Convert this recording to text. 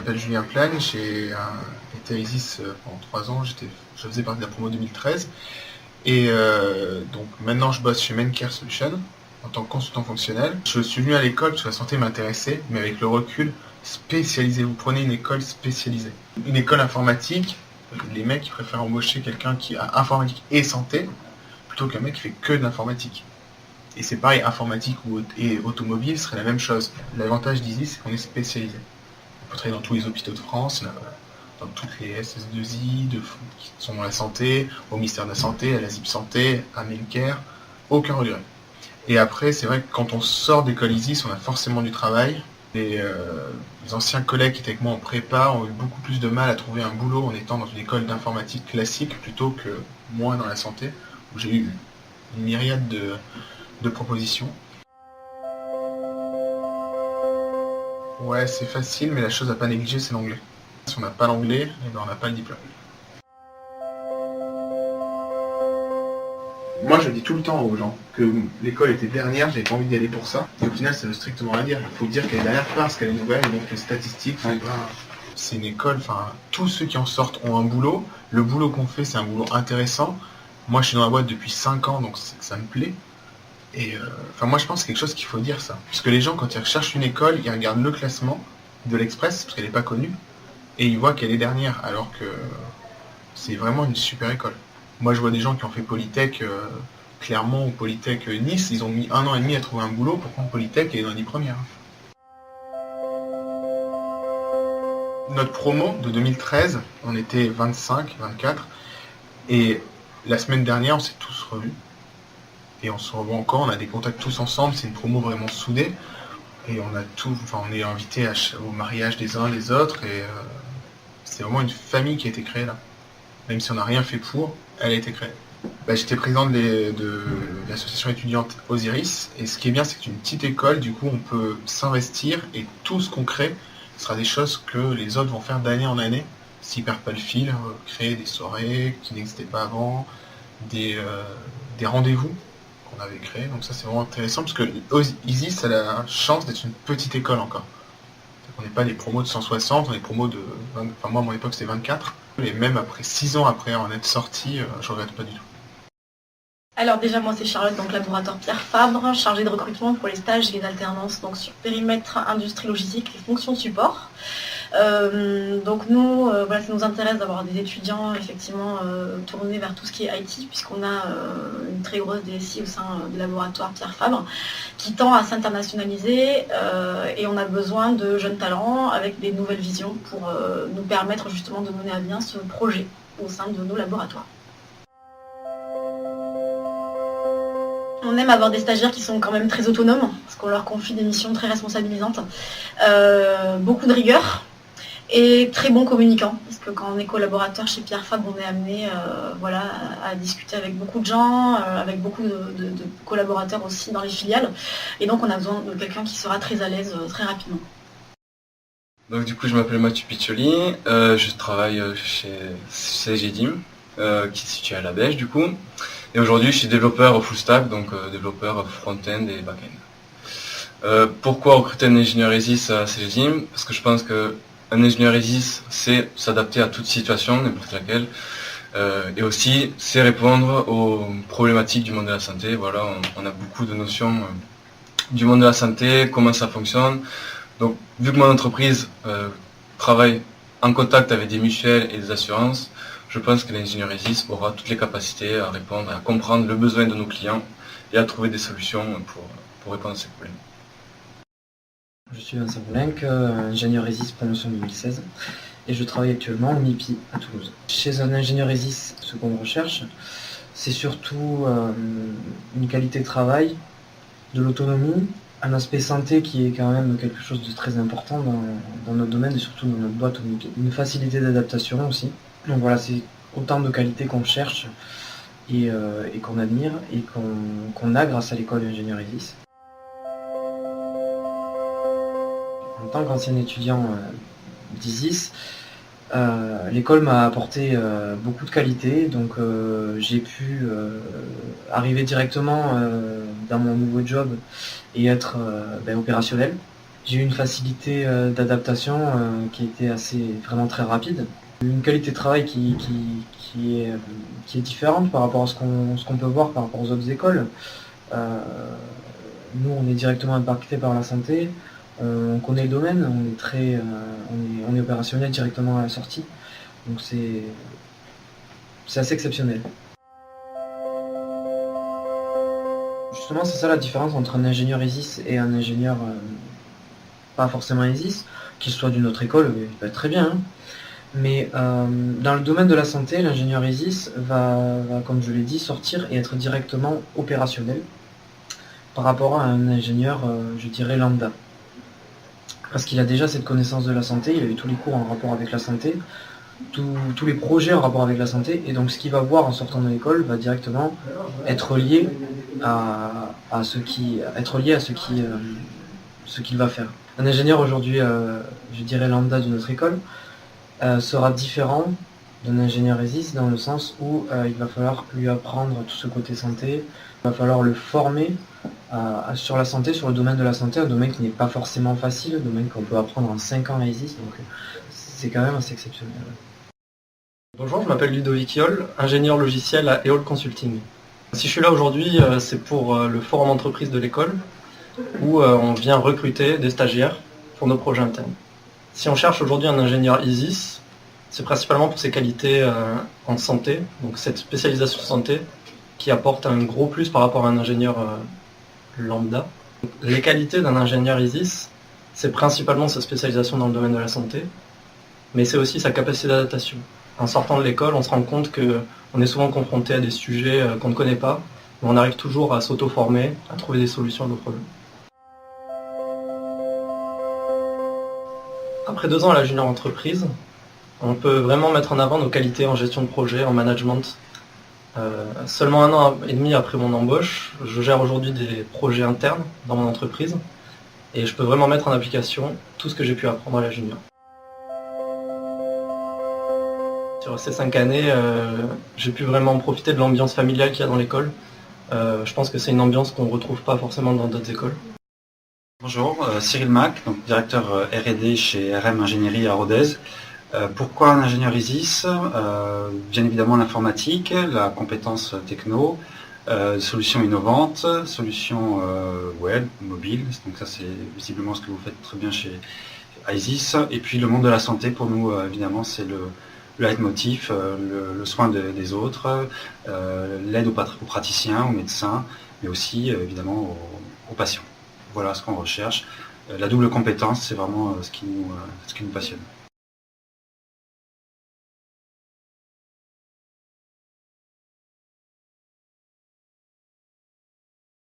m'appelle Julien Plagne, j'ai été à ISIS pendant 3 ans, je faisais partie de la promo 2013. Et donc maintenant je bosse chez Mencare Solutions en tant que consultant fonctionnel. Je suis venu à l'école parce que la santé m'intéressait, mais avec le recul, spécialisé. Vous prenez une école spécialisée. Une école informatique, les mecs ils préfèrent embaucher quelqu'un qui a informatique et santé plutôt qu'un mec qui fait que de l'informatique. Et c'est pareil, informatique et automobile serait la même chose. L'avantage d'ISIS, c'est qu'on est spécialisé. On peut travailler dans tous les hôpitaux de France, dans toutes les SS2I qui sont dans la santé, au ministère de la Santé, à la ZIP Santé, à Mencare, aucun regret. Et après, c'est vrai que quand on sort d'école ISIS, on a forcément du travail. Les anciens collègues qui étaient avec moi en prépa ont eu beaucoup plus de mal à trouver un boulot en étant dans une école d'informatique classique plutôt que moi dans la santé, où j'ai eu une myriade de propositions. Ouais, c'est facile, mais la chose à pas négliger, c'est l'anglais. Si on n'a pas l'anglais, eh ben on n'a pas le diplôme. Moi, je dis tout le temps aux gens que l'école était dernière, j'avais pas envie d'y aller pour ça. Et au final, ça veut strictement rien dire. Il faut dire qu'elle est dernière parce qu'elle est nouvelle, et donc les statistiques, c'est une école, tous ceux qui en sortent ont un boulot. Le boulot qu'on fait, c'est un boulot intéressant. Moi, je suis dans la boîte depuis 5 ans, donc ça me plaît. Et moi, je pense que c'est quelque chose qu'il faut dire, ça. Parce que les gens, quand ils recherchent une école, ils regardent le classement de l'Express, parce qu'elle n'est pas connue, et ils voient qu'elle est dernière, alors que c'est vraiment une super école. Moi, je vois des gens qui ont fait Polytech Clermont ou Polytech Nice, ils ont mis 1 an et demi à trouver un boulot, pourquoi Polytech est dans les 10 premières. Notre promo de 2013, on était 25, 24, et la semaine dernière, on s'est tous revus. Et on se revoit encore, on a des contacts tous ensemble, c'est une promo vraiment soudée. Et on est invités au mariage des uns des autres, et c'est vraiment une famille qui a été créée là. Même si on n'a rien fait pour, elle a été créée. J'étais président de l'association étudiante Osiris, et ce qui est bien, c'est que c'est une petite école, du coup on peut s'investir, et tout ce qu'on crée sera des choses que les autres vont faire d'année en année, s'ils perdent pas le fil, créer des soirées qui n'existaient pas avant, des rendez-vous qu'on avait créés, donc ça c'est vraiment intéressant, parce que ISIS a la chance d'être une petite école encore. On n'est pas des promos de 160, on est des promos de... moi à mon époque c'était 24, et même après 6 ans après en être sorti, je regrette pas du tout. Alors déjà, moi c'est Charlotte, donc laboratoire Pierre Fabre, chargée de recrutement pour les stages et les alternances, donc sur périmètre industrie logistique et fonctions support. Donc nous, ça nous intéresse d'avoir des étudiants effectivement tournés vers tout ce qui est IT, puisqu'on a une très grosse DSI au sein du laboratoire Pierre Fabre, qui tend à s'internationaliser, et on a besoin de jeunes talents avec des nouvelles visions pour nous permettre justement de mener à bien ce projet au sein de nos laboratoires. On aime avoir des stagiaires qui sont quand même très autonomes, parce qu'on leur confie des missions très responsabilisantes. Beaucoup de rigueur et très bons communicants, parce que quand on est collaborateur chez Pierre Fabre, on est amené à discuter avec beaucoup de gens, avec beaucoup de collaborateurs aussi dans les filiales. Et donc on a besoin de quelqu'un qui sera très à l'aise très rapidement. Donc du coup, je m'appelle Mathieu Piccioli, je travaille chez CGDIM, qui est situé à la Beige du coup. Et aujourd'hui, je suis développeur full stack, donc développeur front-end et back-end. Pourquoi recruter un ingénieur ISIS à CGDIM? Parce que je pense qu'un ingénieur ISIS, c'est s'adapter à toute situation, n'importe laquelle. Et aussi, c'est répondre aux problématiques du monde de la santé. Voilà, on a beaucoup de notions du monde de la santé, comment ça fonctionne. Donc, vu que mon entreprise travaille en contact avec des mutuelles et des assurances, je pense que l'ingénieur ISIS aura toutes les capacités à répondre, à comprendre le besoin de nos clients et à trouver des solutions pour répondre à ces problèmes. Je suis Vincent Boulenc, ingénieur ISIS promotion 2016, et je travaille actuellement au MIPI à Toulouse. Chez un ingénieur ISIS, ce qu'on recherche, c'est surtout une qualité de travail, de l'autonomie, un aspect santé qui est quand même quelque chose de très important dans notre domaine et surtout dans notre boîte au MIPI. Une facilité d'adaptation aussi. Donc voilà, c'est autant de qualités qu'on cherche et qu'on admire et qu'on a grâce à l'école d'ingénieur ISIS. En tant qu'ancien étudiant d'ISIS, l'école m'a apporté beaucoup de qualités, donc j'ai pu arriver directement dans mon nouveau job et être opérationnel. J'ai eu une facilité d'adaptation qui était vraiment très rapide. Une qualité de travail qui est différente par rapport à ce qu'on peut voir par rapport aux autres écoles. Nous, on est directement impacté par la santé, on connaît le domaine, on est opérationnel directement à la sortie, donc c'est assez exceptionnel. Justement, c'est ça la différence entre un ingénieur ESIS et un ingénieur pas forcément ESIS, qu'il soit d'une autre école, il peut être très bien, hein. Mais dans le domaine de la santé, l'ingénieur ESIS va, comme je l'ai dit, sortir et être directement opérationnel par rapport à un ingénieur, je dirais, lambda. Parce qu'il a déjà cette connaissance de la santé, il a eu tous les cours en rapport avec la santé, tous les projets en rapport avec la santé, et donc ce qu'il va voir en sortant de l'école va directement être lié à ce qu'il va faire. Un ingénieur aujourd'hui, je dirais lambda de notre école, sera différent d'un ingénieur ESIS dans le sens où il va falloir lui apprendre tout ce côté santé, il va falloir le former sur la santé, sur le domaine de la santé, un domaine qui n'est pas forcément facile, un domaine qu'on peut apprendre en 5 ans à ESIS, donc c'est quand même assez exceptionnel. Bonjour, je m'appelle Ludovic Yol, ingénieur logiciel à EOL Consulting. Si je suis là aujourd'hui, c'est pour le forum entreprise de l'école, où on vient recruter des stagiaires pour nos projets internes. Si on cherche aujourd'hui un ingénieur ESIS, c'est principalement pour ses qualités en santé, donc cette spécialisation santé qui apporte un gros plus par rapport à un ingénieur lambda. Les qualités d'un ingénieur ESIS, c'est principalement sa spécialisation dans le domaine de la santé, mais c'est aussi sa capacité d'adaptation. En sortant de l'école, on se rend compte qu'on est souvent confronté à des sujets qu'on ne connaît pas, mais on arrive toujours à s'auto-former, à trouver des solutions à nos problèmes. Après 2 ans à la junior entreprise, on peut vraiment mettre en avant nos qualités en gestion de projet, en management. Seulement 1 an et demi après mon embauche, je gère aujourd'hui des projets internes dans mon entreprise et je peux vraiment mettre en application tout ce que j'ai pu apprendre à la junior. Sur ces 5 années, j'ai pu vraiment profiter de l'ambiance familiale qu'il y a dans l'école. Je pense que c'est une ambiance qu'on ne retrouve pas forcément dans d'autres écoles. Bonjour, Cyril Mac, donc directeur R&D chez RM Ingénierie à Rodez. Pourquoi un ingénieur ESIS? Bien évidemment l'informatique, la compétence techno, solutions innovantes, solutions web, mobile, donc ça c'est visiblement ce que vous faites très bien chez ESIS. Et puis le monde de la santé, pour nous évidemment c'est le leitmotiv, le soin des autres, l'aide aux praticiens, aux médecins, mais aussi évidemment aux patients. Voilà ce qu'on recherche. La double compétence, c'est vraiment ce qui nous passionne.